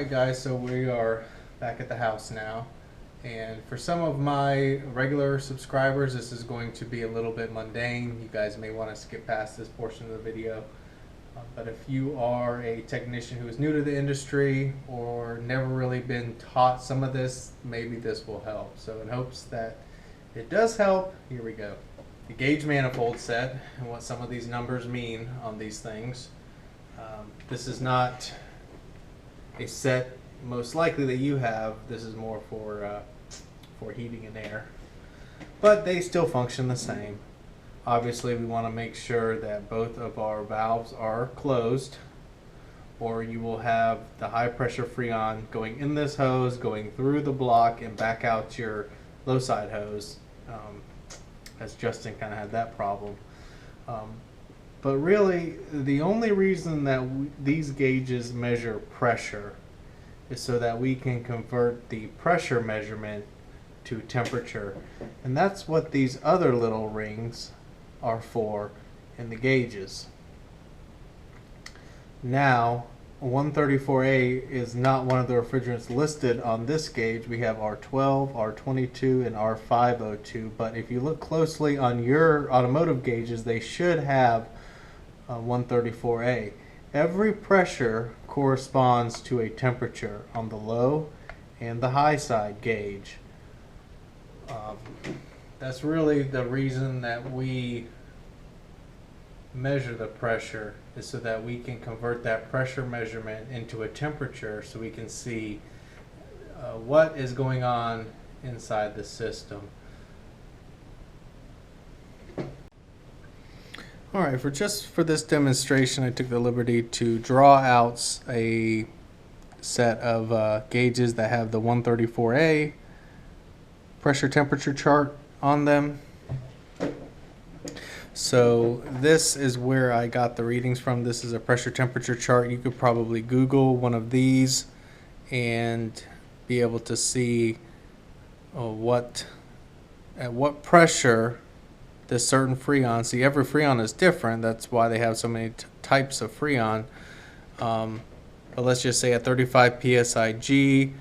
Alright guys, so we are back at the house now, and for some of my regular subscribers this is going to be a little bit mundane. You guys may want to skip past this portion of the video, but if you are a technician who is new to the industry or never really been taught some of this, maybe this will help. So in hopes that it does help, here we go. The gauge manifold set and what some of these numbers mean on these things. This is not a set most likely that you have. This is more for heating and air, but they still function the same. Obviously we want to make sure that both of our valves are closed, or you will have the high pressure freon going in this hose, going through the block and back out your low side hose, as Justin kind of had that problem. But really, the only reason that these gauges measure pressure is so that we can convert the pressure measurement to temperature. And that's what these other little rings are for in the gauges. Now, 134A is not one of the refrigerants listed on this gauge. We have R12, R22, and R502. But if you look closely on your automotive gauges, they should have 134A. Every pressure corresponds to a temperature on the low and the high side gauge. That's really the reason that we measure the pressure, is so that we can convert that pressure measurement into a temperature so we can see what is going on inside the system. Alright, for this demonstration I took the liberty to draw out a set of gauges that have the 134A pressure temperature chart on them. So this is where I got the readings from. This is a pressure temperature chart. You could probably Google one of these and be able to see at what pressure this certain freon. See, every freon is different. That's why they have so many types of freon. But let's just say at 35 psig,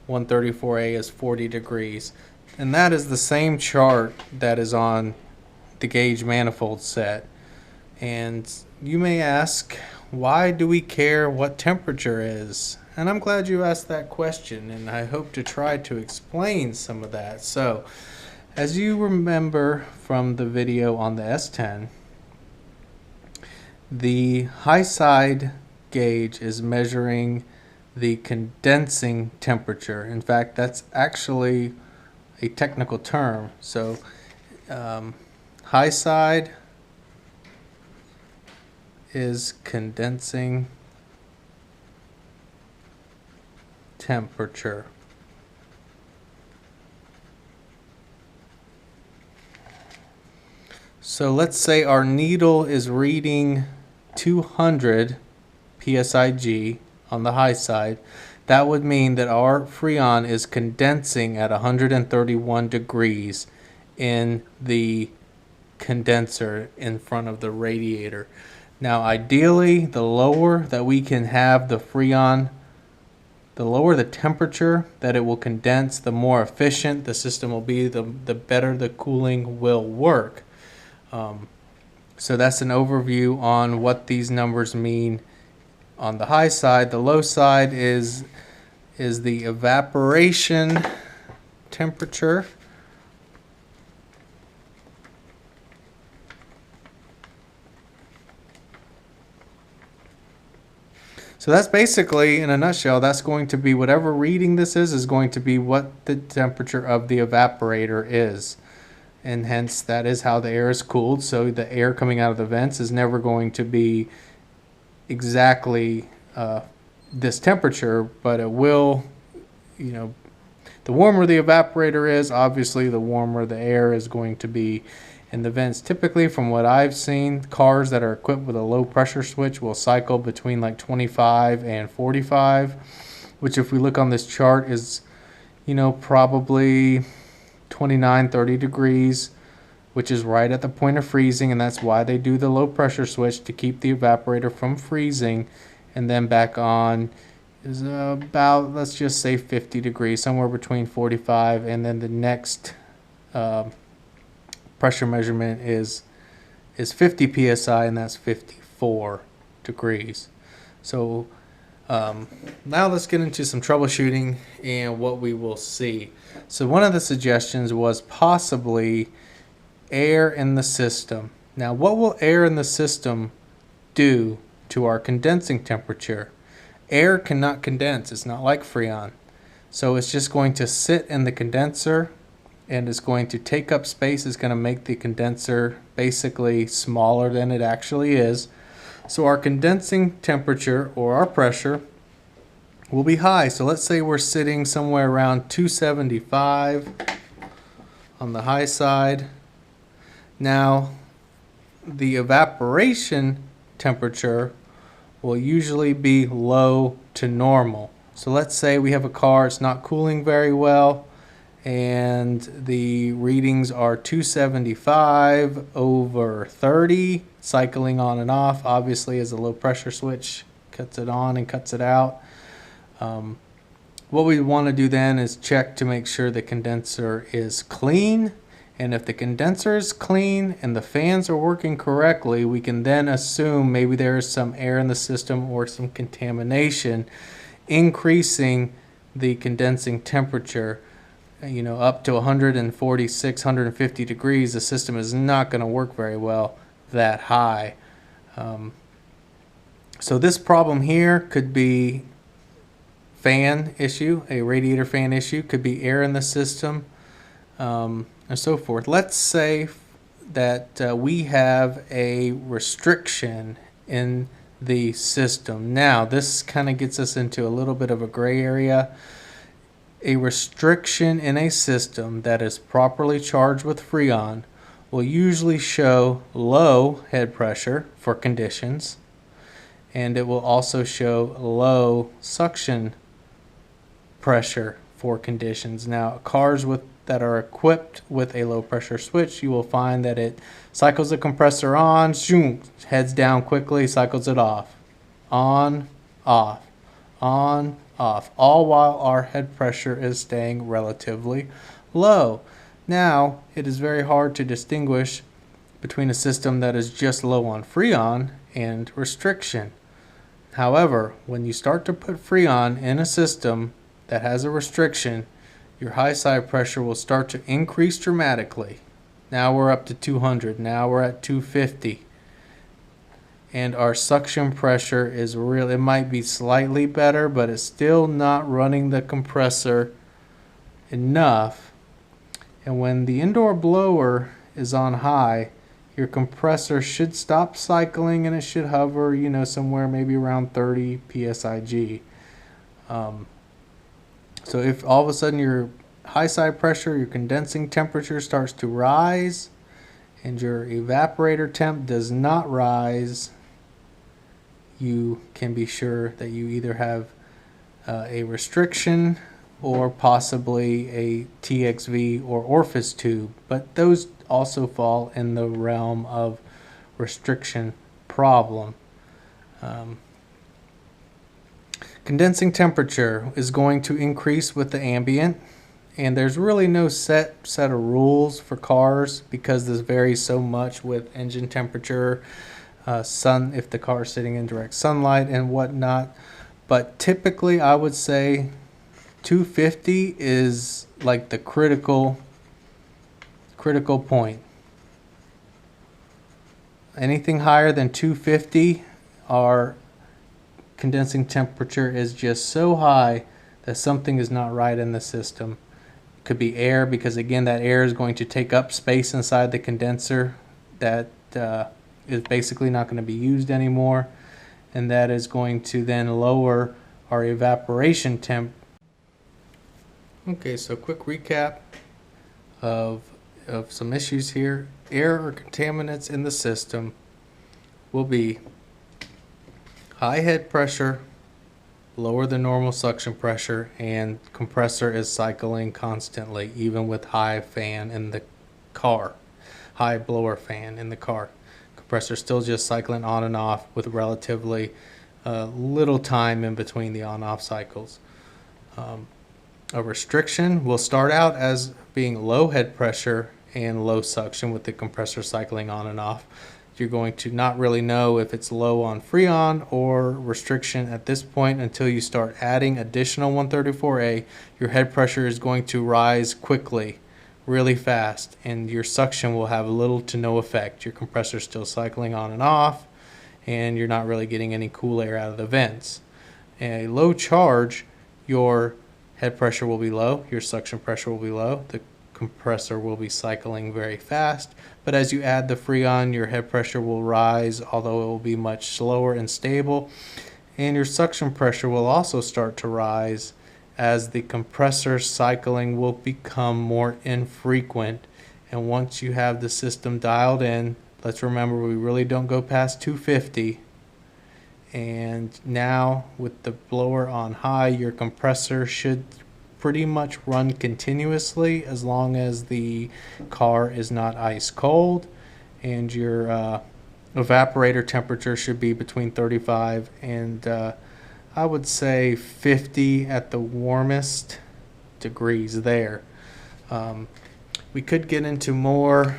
134A is 40 degrees. And that is the same chart that is on the gauge manifold set. And you may ask, why do we care what temperature is? And I'm glad you asked that question, and I hope to try to explain some of that. So, as you remember from the video on the S10, the high side gauge is measuring the condensing temperature. In fact, that's actually a technical term. So high side is condensing temperature. So let's say our needle is reading 200 psig on the high side. That would mean that our freon is condensing at 131 degrees in the condenser in front of the radiator. Now ideally, the lower that we can have the freon, the lower the temperature that it will condense, the more efficient the system will be, the better the cooling will work. So that's an overview on what these numbers mean on the high side. The low side is the evaporation temperature. So that's basically, in a nutshell, that's going to be whatever reading this is going to be what the temperature of the evaporator is. And hence that is how the air is cooled. So the air coming out of the vents is never going to be exactly this temperature, but it will, you know, the warmer the evaporator is, obviously the warmer the air is going to be in the vents. Typically, from what I've seen, cars that are equipped with a low pressure switch will cycle between like 25 and 45, which if we look on this chart is, you know, probably 29-30 degrees, which is right at the point of freezing, and that's why they do the low pressure switch, to keep the evaporator from freezing and then back on, is about, let's just say 50 degrees, somewhere between 45, and then the next pressure measurement is 50 psi, and that's 54 degrees. So now let's get into some troubleshooting and what we will see. So one of the suggestions was possibly air in the system. Now what will air in the system do to our condensing temperature? Air cannot condense. It's not like Freon. So it's just going to sit in the condenser and it's going to take up space. It's going to make the condenser basically smaller than it actually is. So our condensing temperature, or our pressure, will be high. So let's say we're sitting somewhere around 275 on the high side. Now the evaporation temperature will usually be low to normal. So let's say we have a car, it's not cooling very well, and the readings are 275 over 30, cycling on and off. Obviously, as a low pressure switch cuts it on and cuts it out. What we want to do then is check to make sure the condenser is clean. And if the condenser is clean and the fans are working correctly, we can then assume maybe there is some air in the system or some contamination, increasing the condensing temperature, you know, up to 146, 150 degrees. The system is not going to work very well that high. So this problem here could be fan issue, a radiator fan issue, could be air in the system, and so forth. Let's say that we have a restriction in the system. Now this kind of gets us into a little bit of a gray area. A restriction in a system that is properly charged with Freon will usually show low head pressure for conditions, and it will also show low suction pressure for conditions. Now cars that are equipped with a low pressure switch, you will find that it cycles the compressor on, zoom, heads down quickly, cycles it off, on, off, on, off, all while our head pressure is staying relatively low. Now it is very hard to distinguish between a system that is just low on Freon and restriction. However, when you start to put Freon in a system that has a restriction, your high side pressure will start to increase dramatically. Now we're up to 200, now we're at 250. And our suction pressure is real. It might be slightly better, but it's still not running the compressor enough. And when the indoor blower is on high, your compressor should stop cycling and it should hover, you know, somewhere maybe around 30 psig. So if all of a sudden your high side pressure, your condensing temperature starts to rise and your evaporator temp does not rise, you can be sure that you either have a restriction or possibly a TXV or orifice tube, but those also fall in the realm of restriction problem. Condensing temperature is going to increase with the ambient, and there's really no set of rules for cars because this varies so much with engine temperature, sun, if the car is sitting in direct sunlight and whatnot. But typically I would say 250 is like the critical point. Anything higher than 250, our condensing temperature is just so high that something is not right in the system. It could be air, because again that air is going to take up space inside the condenser that is basically not going to be used anymore, and that is going to then lower our evaporation temp. Okay, so quick recap of some issues here. Air or contaminants in the system will be high head pressure, lower than normal suction pressure, and compressor is cycling constantly even with high fan in the car, high blower fan in the car. Compressor still just cycling on and off with relatively little time in between the on-off cycles. A restriction will start out as being low head pressure and low suction with the compressor cycling on and off. You're going to not really know if it's low on freon or restriction at this point until you start adding additional 134A. Your head pressure is going to rise quickly, really fast, and your suction will have little to no effect. Your compressor is still cycling on and off, and you're not really getting any cool air out of the vents. A low charge, your head pressure will be low, your suction pressure will be low, the compressor will be cycling very fast, but as you add the freon, your head pressure will rise, although it will be much slower and stable, and your suction pressure will also start to rise as the compressor cycling will become more infrequent. And once you have the system dialed in, let's remember we really don't go past 250. And now with the blower on high, your compressor should pretty much run continuously as long as the car is not ice cold, and your evaporator temperature should be between 35 and I would say 50 at the warmest degrees there. We could get into more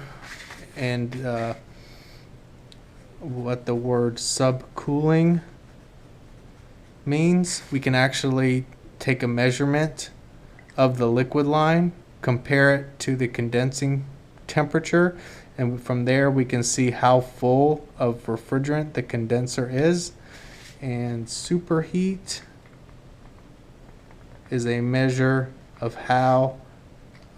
and what the word subcooling means. We can actually take a measurement of the liquid line, compare it to the condensing temperature, and from there we can see how full of refrigerant the condenser is. And superheat is a measure of how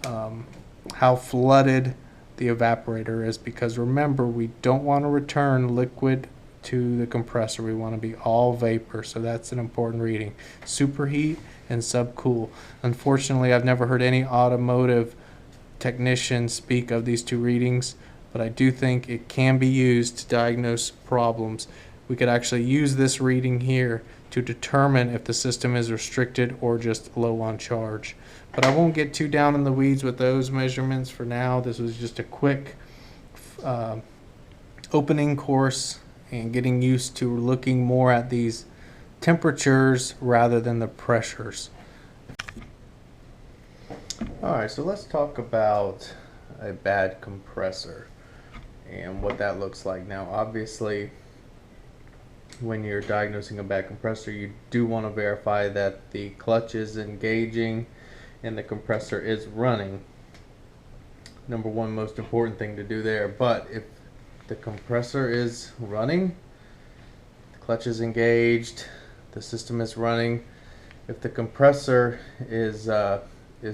flooded the evaporator is, because remember, we don't want to return liquid to the compressor. We want to be all vapor, so that's an important reading. Superheat and subcool. Unfortunately, I've never heard any automotive technician speak of these two readings, but I do think it can be used to diagnose problems. We could actually use this reading here to determine if the system is restricted or just low on charge. But I won't get too down in the weeds with those measurements for now. This was just a quick opening course and getting used to looking more at these temperatures rather than the pressures. Alright, so let's talk about a bad compressor and what that looks like. Now obviously, when you're diagnosing a bad compressor, you do want to verify that the clutch is engaging and the compressor is running. Number one most important thing to do there. But if the compressor is running, the clutch is engaged, the system is running, if the compressor is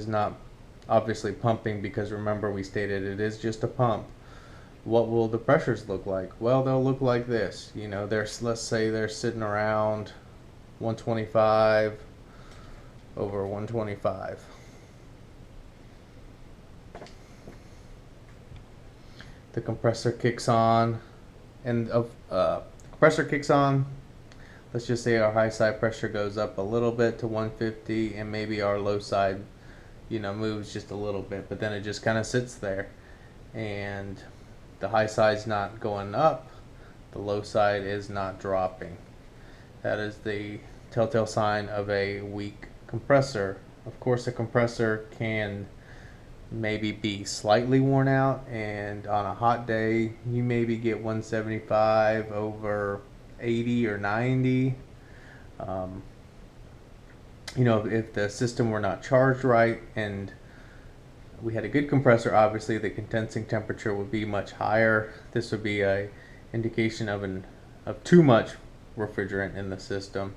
not obviously pumping, because remember we stated it is just a pump, what will the pressures look like? Well, they'll look like this. You know, let's say they're sitting around 125 over 125. The compressor kicks on, and compressor kicks on. Let's just say our high side pressure goes up a little bit to 150, and maybe our low side, you know, moves just a little bit, but then it just kind of sits there, and the high side's not going up, the low side is not dropping. That is the telltale sign of a weak compressor. Of course, a compressor can maybe be slightly worn out, and on a hot day you maybe get 175 over 80 or 90. You know, if the system were not charged right and we had a good compressor, obviously the condensing temperature would be much higher. This would be a indication of too much refrigerant in the system.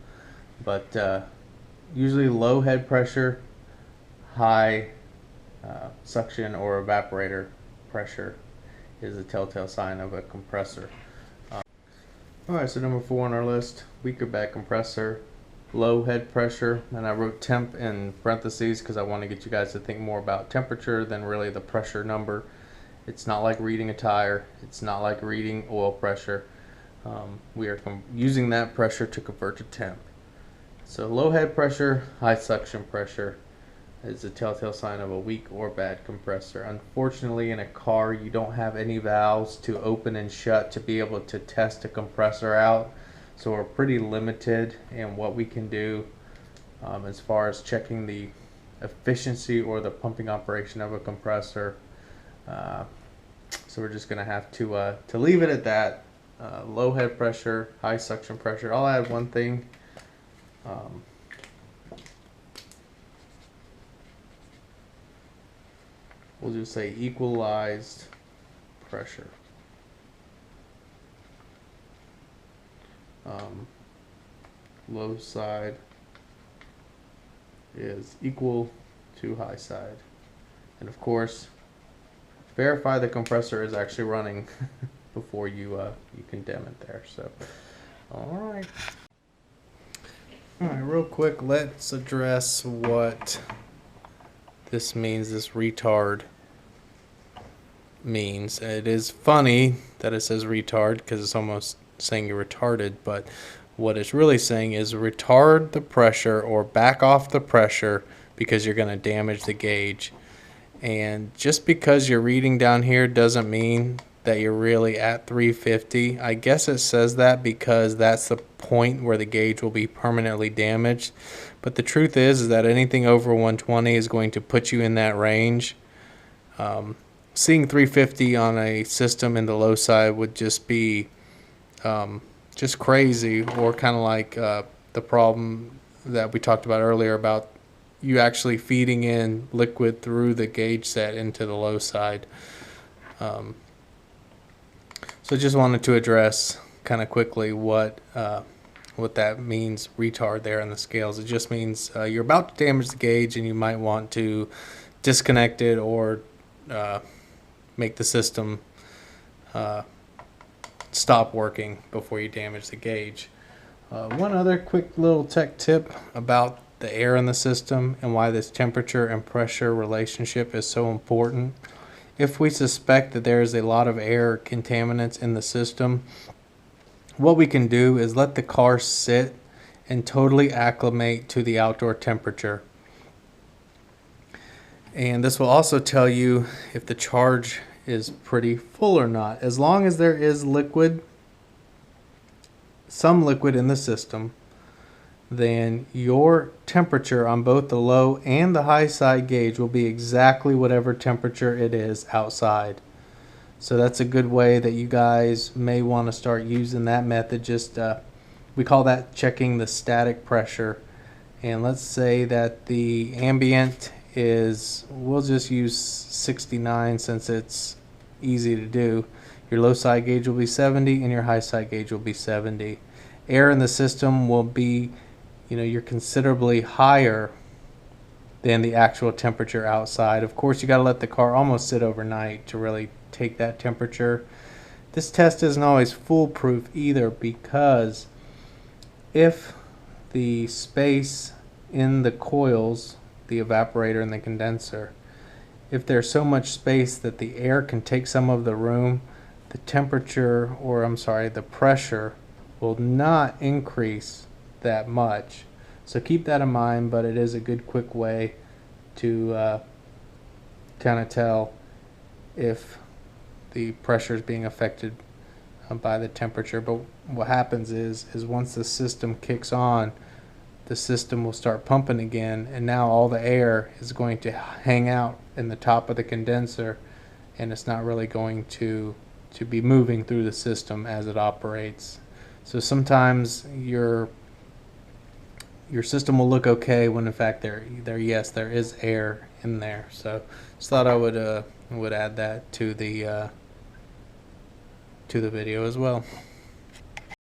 But usually low head pressure, high suction or evaporator pressure is a telltale sign of a compressor. Alright, so number 4 on our list, weaker bad compressor, low head pressure, and I wrote temp in parentheses because I want to get you guys to think more about temperature than really the pressure number. It's not like reading a tire, it's not like reading oil pressure. We are using that pressure to convert to temp. So low head pressure, high suction pressure is a telltale sign of a weak or bad compressor. Unfortunately, in a car you don't have any valves to open and shut to be able to test a compressor out. So we're pretty limited in what we can do as far as checking the efficiency or the pumping operation of a compressor. So we're just going to have to leave it at that. Low head pressure, high suction pressure. I'll add one thing. We'll just say equalized pressure. Low side is equal to high side. And of course, verify the compressor is actually running before you condemn it there. So, all right, real quick, let's address what this means. This retard means. It is funny that it says retard because it's almost saying you're retarded, but what it's really saying is retard the pressure or back off the pressure because you're going to damage the gauge. And just because you're reading down here doesn't mean that you're really at 350. I guess it says that because that's the point where the gauge will be permanently damaged. But the truth is that anything over 120 is going to put you in that range. Seeing 350 on a system in the low side would just be just crazy, or kind of like the problem that we talked about earlier about you actually feeding in liquid through the gauge set into the low side. So just wanted to address kind of quickly what that means, retard there on the scales. It just means you're about to damage the gauge and you might want to disconnect it or make the system stop working before you damage the gauge. One other quick little tech tip about the air in the system and why this temperature and pressure relationship is so important. If we suspect that there is a lot of air contaminants in the system, what we can do is let the car sit and totally acclimate to the outdoor temperature. And this will also tell you if the charge is pretty full or not. As long as there is liquid, some liquid in the system, then your temperature on both the low and the high side gauge will be exactly whatever temperature it is outside. So that's a good way that you guys may want to start using that method. Just we call that checking the static pressure. And let's say that the ambient is, we'll just use 69 since it's easy to do. Your low side gauge will be 70 and your high side gauge will be 70. Air in the system will be, you're considerably higher than the actual temperature outside. Of course, you got to let the car almost sit overnight to really take that temperature. This test isn't always foolproof either, because if the space in the coils, the evaporator and the condenser, if there's so much space that the air can take some of the room, the temperature, or I'm sorry, the pressure will not increase that much. So keep that in mind, but it is a good quick way to kind of tell if the pressure is being affected by the temperature. But what happens is once the system kicks on, the system will start pumping again, and now all the air is going to hang out in the top of the condenser, and it's not really going to be moving through the system as it operates. So sometimes your system will look okay when in fact there is air in there. So just thought I would add that to the video as well.